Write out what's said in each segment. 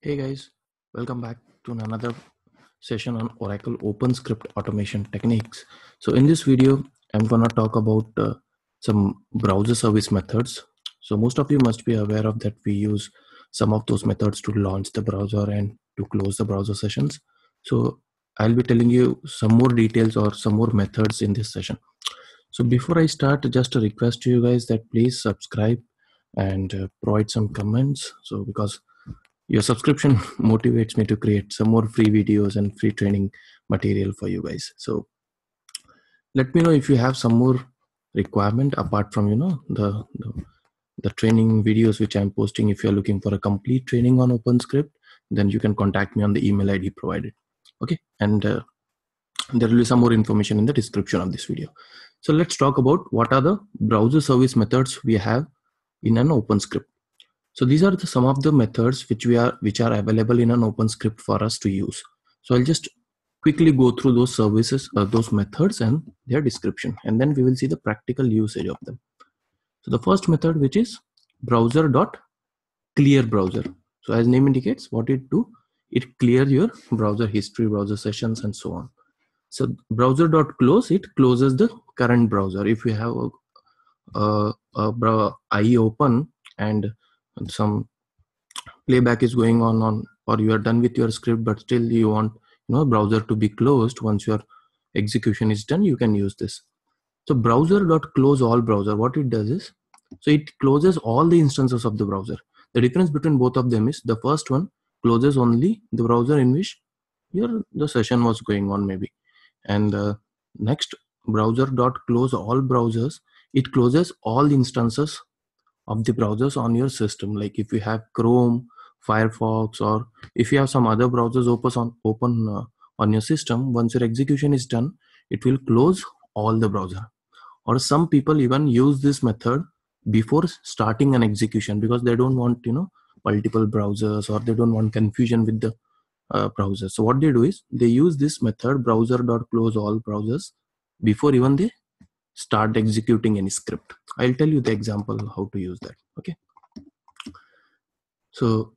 Hey guys, welcome back to another session on Oracle OpenScript automation techniques. So in this video, I'm gonna talk about some browser service methods. So most of you must be aware of that we use some of those methods to launch the browser and to close the browser sessions. So I'll be telling you some more details or some more methods in this session. So before I start, just a request to you guys that please subscribe and provide some comments. So because your subscription motivates me to create some more free videos and free training material for you guys. So let me know if you have some more requirement apart from the training videos which I'm posting. If you're looking for a complete training on OpenScript, then you can contact me on the email ID provided. Okay, and there will be some more information in the description of this video. So let's talk about what are the browser service methods we have in an OpenScript. So these are some of the methods which are available in an OpenScript for us to use. So I'll just quickly go through those services, those methods and their description, and then we will see the practical usage of them. So the first method, which is browser.clearBrowser. So as name indicates, what it do, it clears your browser history, browser sessions, and so on. So browser.close, it closes the current browser. If you have IE open and some playback is going on or you are done with your script but still you want browser to be closed, once your execution is done, you can use this. So browser.close all browser, what it does is, so it closes all the instances of the browser. The difference between both of them is the first one closes only the browser in which the session was going on maybe, and next browser.close all browsers, it closes all instances of the browsers on your system. Like if you have Chrome, Firefox, or if you have some other browsers open on your system, once your execution is done, it will close all the browser. Or some people even use this method before starting an execution because they don't want multiple browsers, or they don't want confusion with the browser. So what they do is they use this method browser.close all browsers before even they start executing any script. I'll tell you the example how to use that. Okay, so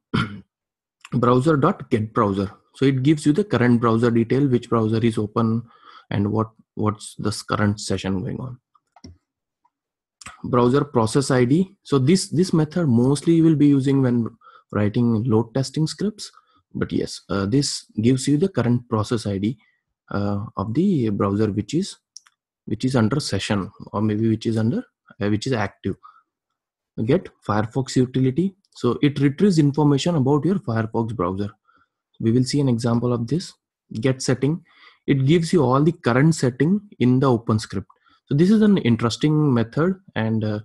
browser.getBrowser, so it gives you the current browser detail, which browser is open and what's the current session going on. Browser process ID, so this method mostly you will be using when writing load testing scripts, but yes, this gives you the current process ID of the browser which is under session, or maybe which is active. Get Firefox utility, so it retrieves information about your Firefox browser. We will see an example of this. Get setting, it gives you all the current setting in the OpenScript. So this is an interesting method, and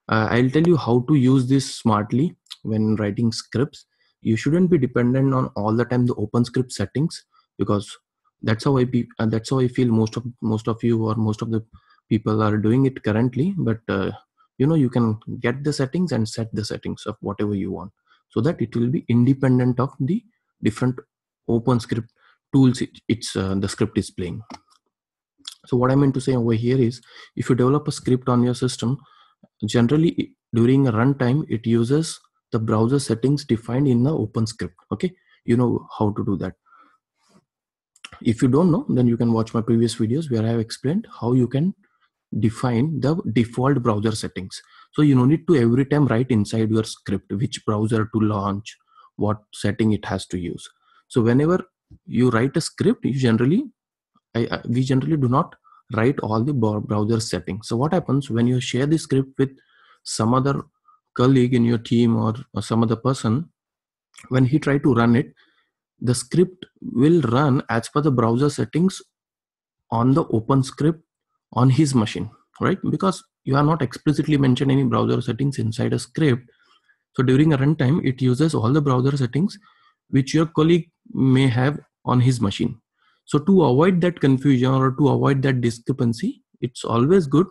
I'll tell you how to use this smartly when writing scripts. You shouldn't be dependent on all the time the OpenScript settings, because that's how I feel most of you or most of the people are doing it currently. But you can get the settings and set the settings of whatever you want, so that it will be independent of the different OpenScript tools the script is playing. So what I meant to say over here is, if you develop a script on your system, generally during a runtime it uses the browser settings defined in the OpenScript. Okay, you know how to do that. If you don't know, then you can watch my previous videos where I have explained how you can define the default browser settings. So you don't need to every time write inside your script which browser to launch, what setting it has to use. So whenever you write a script, we generally do not write all the browser settings. So what happens when you share the script with some other colleague in your team, or some other person, when he try to run it, the script will run as per the browser settings on the OpenScript on his machine, right? Because you are not explicitly mentioned any browser settings inside a script. So during a runtime, it uses all the browser settings which your colleague may have on his machine. So to avoid that confusion or to avoid that discrepancy, it's always good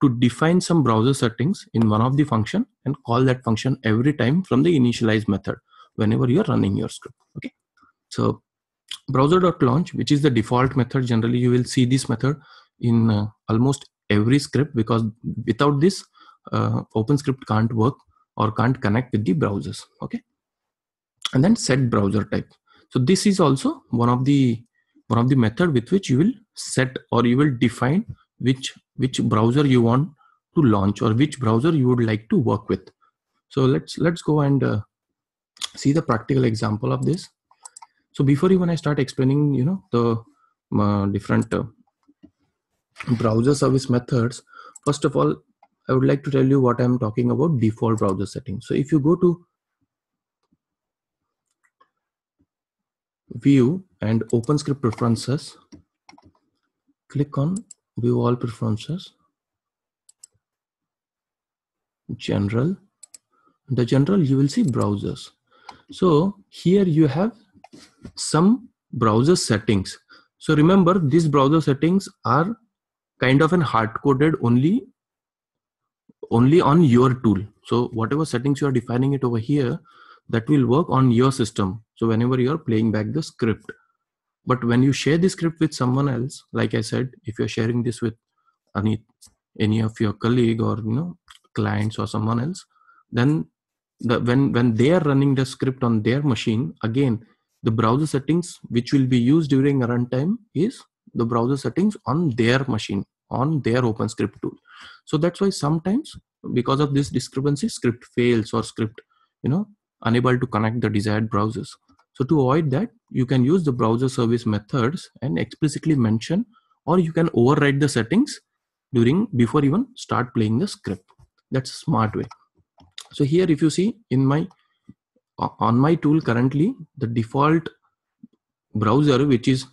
to define some browser settings in one of the function and call that function every time from the initialize method whenever you're running your script. Okay, so browser.launch, which is the default method, generally you will see this method in almost every script, because without this OpenScript can't work or can't connect with the browsers. Okay, and then set browser type. So this is also one of the method with which you will set or you will define which browser you want to launch or which browser you would like to work with. So let's go and see the practical example of this. So before even I start explaining, the different browser service methods, first of all, I would like to tell you what I'm talking about default browser settings. So if you go to view and OpenScript preferences, click on view all preferences, general. The general, you will see browsers. So here you have some browser settings. So remember, these browser settings are kind of an hard-coded only on your tool. So whatever settings you are defining it over here, that will work on your system. So whenever you are playing back the script, but when you share the script with someone else, like I said, if you're sharing this with any of your colleague or clients or someone else, then when they are running the script on their machine, again the browser settings which will be used during runtime is the browser settings on their machine, on their OpenScript tool. So that's why sometimes, because of this discrepancy, script fails or script unable to connect the desired browsers. So to avoid that, you can use the browser service methods and explicitly mention, or you can override the settings before even start playing the script. That's a smart way. So here, if you see on my tool currently, the default browser which is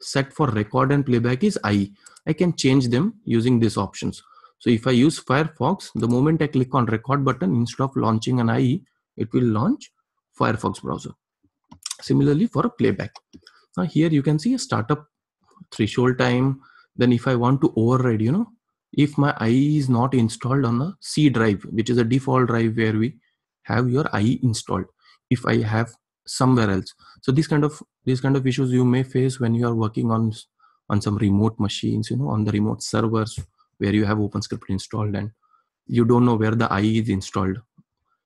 set for record and playback is IE. I can change them using these options. So if I use Firefox, the moment I click on record button, instead of launching an IE, it will launch Firefox browser. Similarly for a playback. Now here you can see a startup threshold time. Then if I want to override, if my IE is not installed on a C drive, which is a default drive where we have your IE installed, if I have somewhere else. So these kind of issues you may face when you are working on some remote machines, on the remote servers where you have OpenScript installed and you don't know where the IE is installed.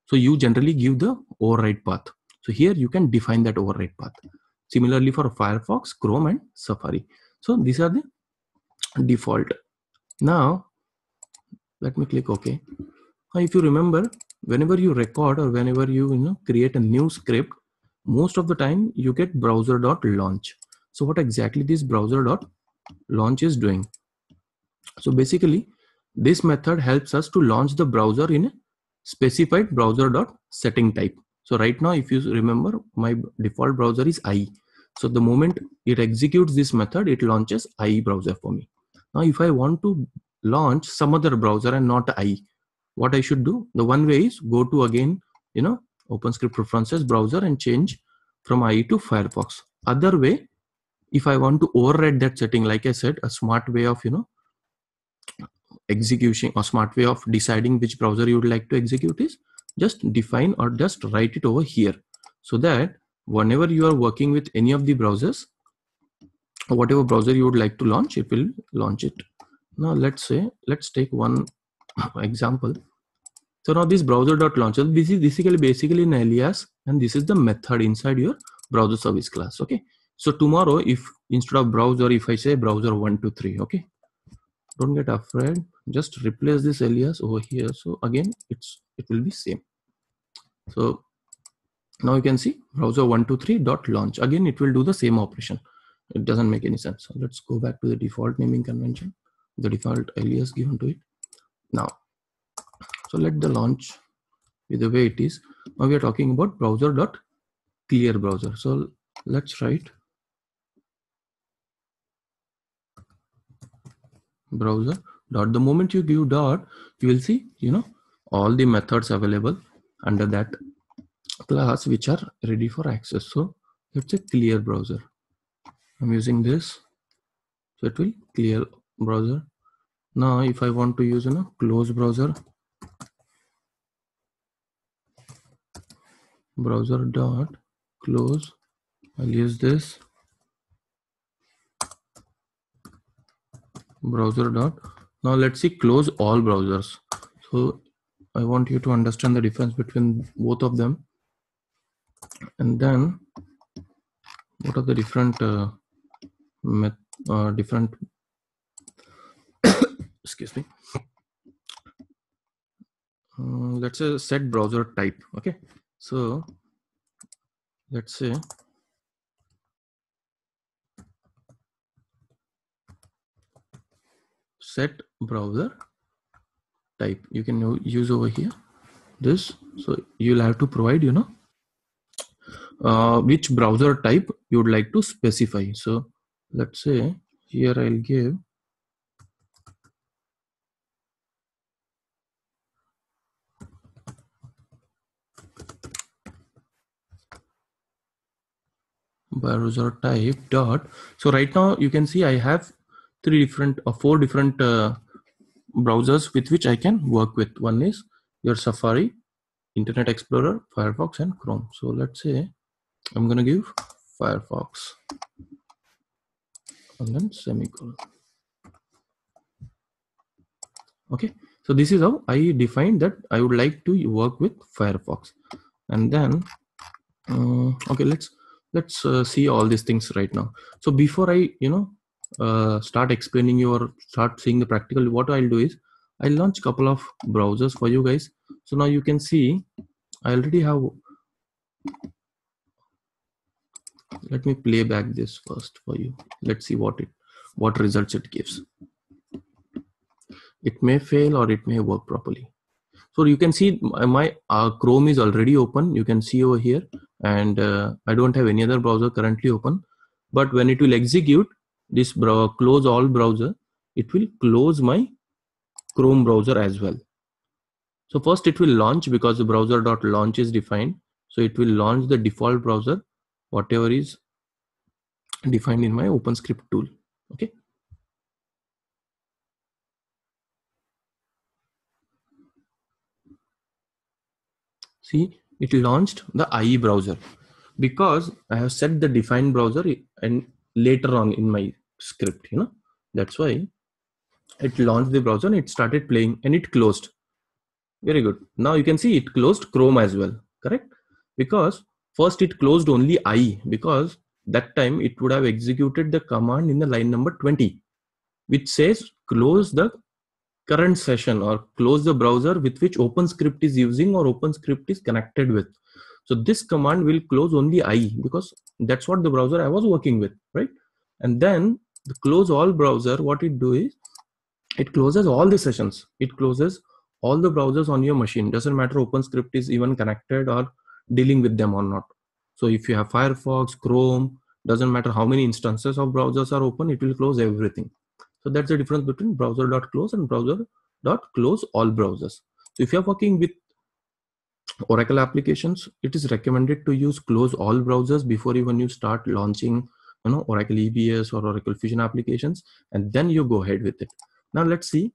So you generally give the override path. So here you can define that override path. Similarly for Firefox, Chrome and Safari. So these are the default. Now let me click OK. Now if you remember, whenever you record or whenever you create a new script, most of the time you get browser.launch. So what exactly this browser.launch is doing? So basically this method helps us to launch the browser in a specified browser.setting type. So right now, if you remember, my default browser is IE. So the moment it executes this method, it launches IE browser for me. Now if I want to launch some other browser and not IE, what I should do? The one way is go to again, OpenScript preferences browser and change from IE to Firefox. Other way, if I want to override that setting, like I said, a smart way of execution or smart way of deciding which browser you would like to execute is just define or just write it over here, so that whenever you are working with any of the browsers, whatever browser you would like to launch, it will launch it. Now let's take one example. So now this browser.launch, this is basically an alias, and this is the method inside your browser service class. Okay. So tomorrow, if instead of browser, if I say browser 123, okay, don't get afraid, just replace this alias over here. So again, it will be same. So now you can see browser123.launch. Again, it will do the same operation. It doesn't make any sense. So let's go back to the default naming convention, the default alias given to it. Now, so let the launch be the way it is. Now we are talking about browser.clear browser. So let's write browser dot. The moment you give dot, you will see all the methods available under that class which are ready for access. So let's say clear browser. I'm using this, so it will clear browser. Now if I want to use close browser, browser dot close, I'll use this browser dot. Now let's see close all browsers. So I want you to understand the difference between both of them. And then what are the different different excuse me, let's say set browser type. Okay, so let's say set browser type. You can use over here this. So you'll have to provide, which browser type you would like to specify. So let's say here I'll give browser type dot. So right now you can see I have four different browsers with which I can work with. One is your Safari, Internet Explorer, Firefox, and Chrome. So let's say I'm gonna give Firefox and then semicolon. Okay, so this is how I defined that I would like to work with Firefox. And then okay, let's see all these things right now. So before I start explaining you or start seeing the practical, what I'll do is I'll launch a couple of browsers for you guys. So now you can see I already have. Let me play back this first for you. Let's see what results it gives. It may fail or it may work properly. So you can see my Chrome is already open. You can see over here, and I don't have any other browser currently open. But when it will execute this close all browser, it will close my Chrome browser as well. So first it will launch, because the browser.launch is defined. So it will launch the default browser, whatever is defined in my OpenScript tool. Okay. See, it launched the IE browser because I have set the defined browser, and later on in my script, that's why it launched the browser and it started playing and it closed. Very good. Now you can see it closed Chrome as well, correct? Because first it closed only IE, because that time it would have executed the command in the line number 20, which says close the current session or close the browser with which OpenScript is using or OpenScript is connected with. So this command will close only IE because that's what the browser I was working with, right? And then the close all browser, what it do is it closes all the sessions. It closes all the browsers on your machine. Doesn't matter OpenScript is even connected or dealing with them or not. So if you have Firefox, Chrome, doesn't matter how many instances of browsers are open, it will close everything. So that's the difference between browser.close and browser.close all browsers. So if you're working with Oracle applications, it is recommended to use close all browsers before even you start launching, Oracle EBS or Oracle Fusion applications, and then you go ahead with it. Now let's see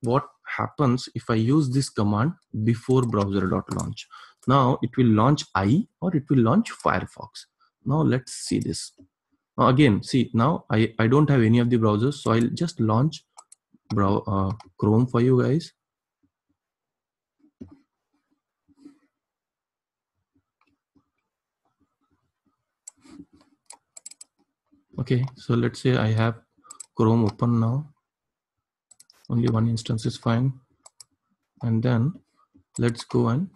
what happens if I use this command before browser.launch. Now it will launch IE or it will launch Firefox. Now let's see this. Now again, see, now I don't have any of the browsers, so I'll just launch Chrome for you guys. Okay, so let's say I have Chrome open now. Only one instance is fine. And then let's go and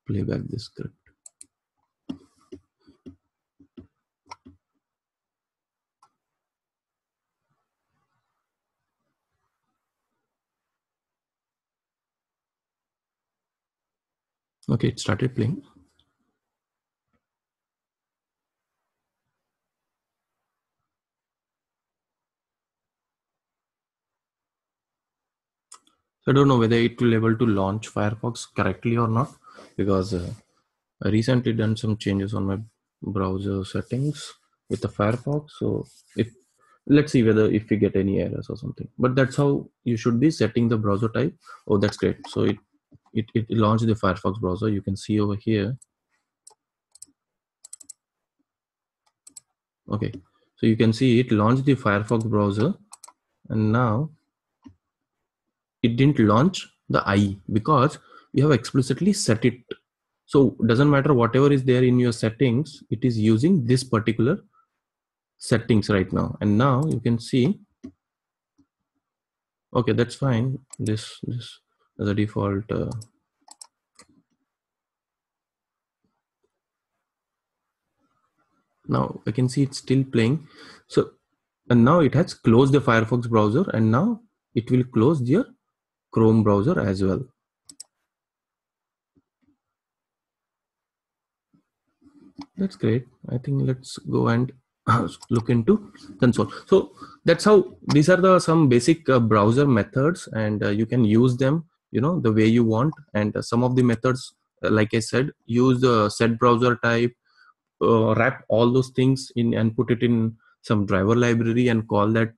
play back this script. Okay, it started playing. So I don't know whether it will able to launch Firefox correctly or not, because I recently done some changes on my browser settings with the Firefox. So let's see whether if we get any errors or something. But that's how you should be setting the browser type. Oh, that's great. So it launched the Firefox browser. You can see over here. Okay, so you can see it launched the Firefox browser, and now it didn't launch the IE because we have explicitly set it. So doesn't matter whatever is there in your settings, it is using this particular settings right now. And now you can see, okay, that's fine. This as a default. Now I can see it's still playing. So, and now it has closed the Firefox browser, and now it will close your Chrome browser as well. That's great. I think let's go and look into console. So that's how, these are the some basic browser methods, and you can use them, you know, the way you want. And some of the methods, like I said, use the set browser type, wrap all those things in and put it in some driver library and call that,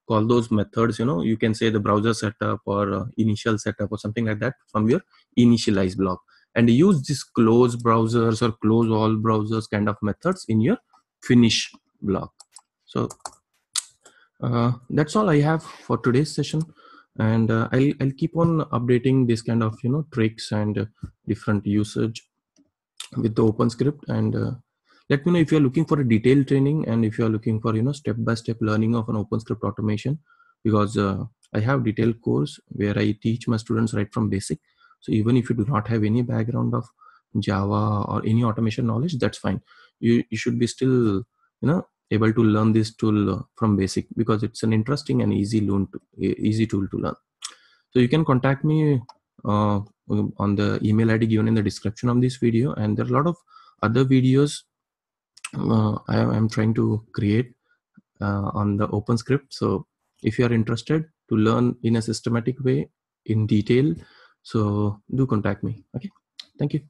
call those methods, you know, you can say the browser setup or initial setup or something like that from your initialize block, and use this close browsers or close all browsers kind of methods in your finish block. So that's all I have for today's session, and I'll keep on updating this kind of, you know, tricks and different usage with the OpenScript. And let me know if you're looking for a detailed training, and if you're looking for, you know, step-by-step learning of an OpenScript automation, because I have detailed course where I teach my students right from basic. So even if you do not have any background of Java or any automation knowledge, that's fine. You should be still, you know, able to learn this tool from basic, because it's an interesting and easy tool to learn. So you can contact me on the email ID given in the description of this video, and there are a lot of other videos I am trying to create on the OpenScript. So if you are interested to learn in a systematic way in detail, so do contact me. Okay, thank you.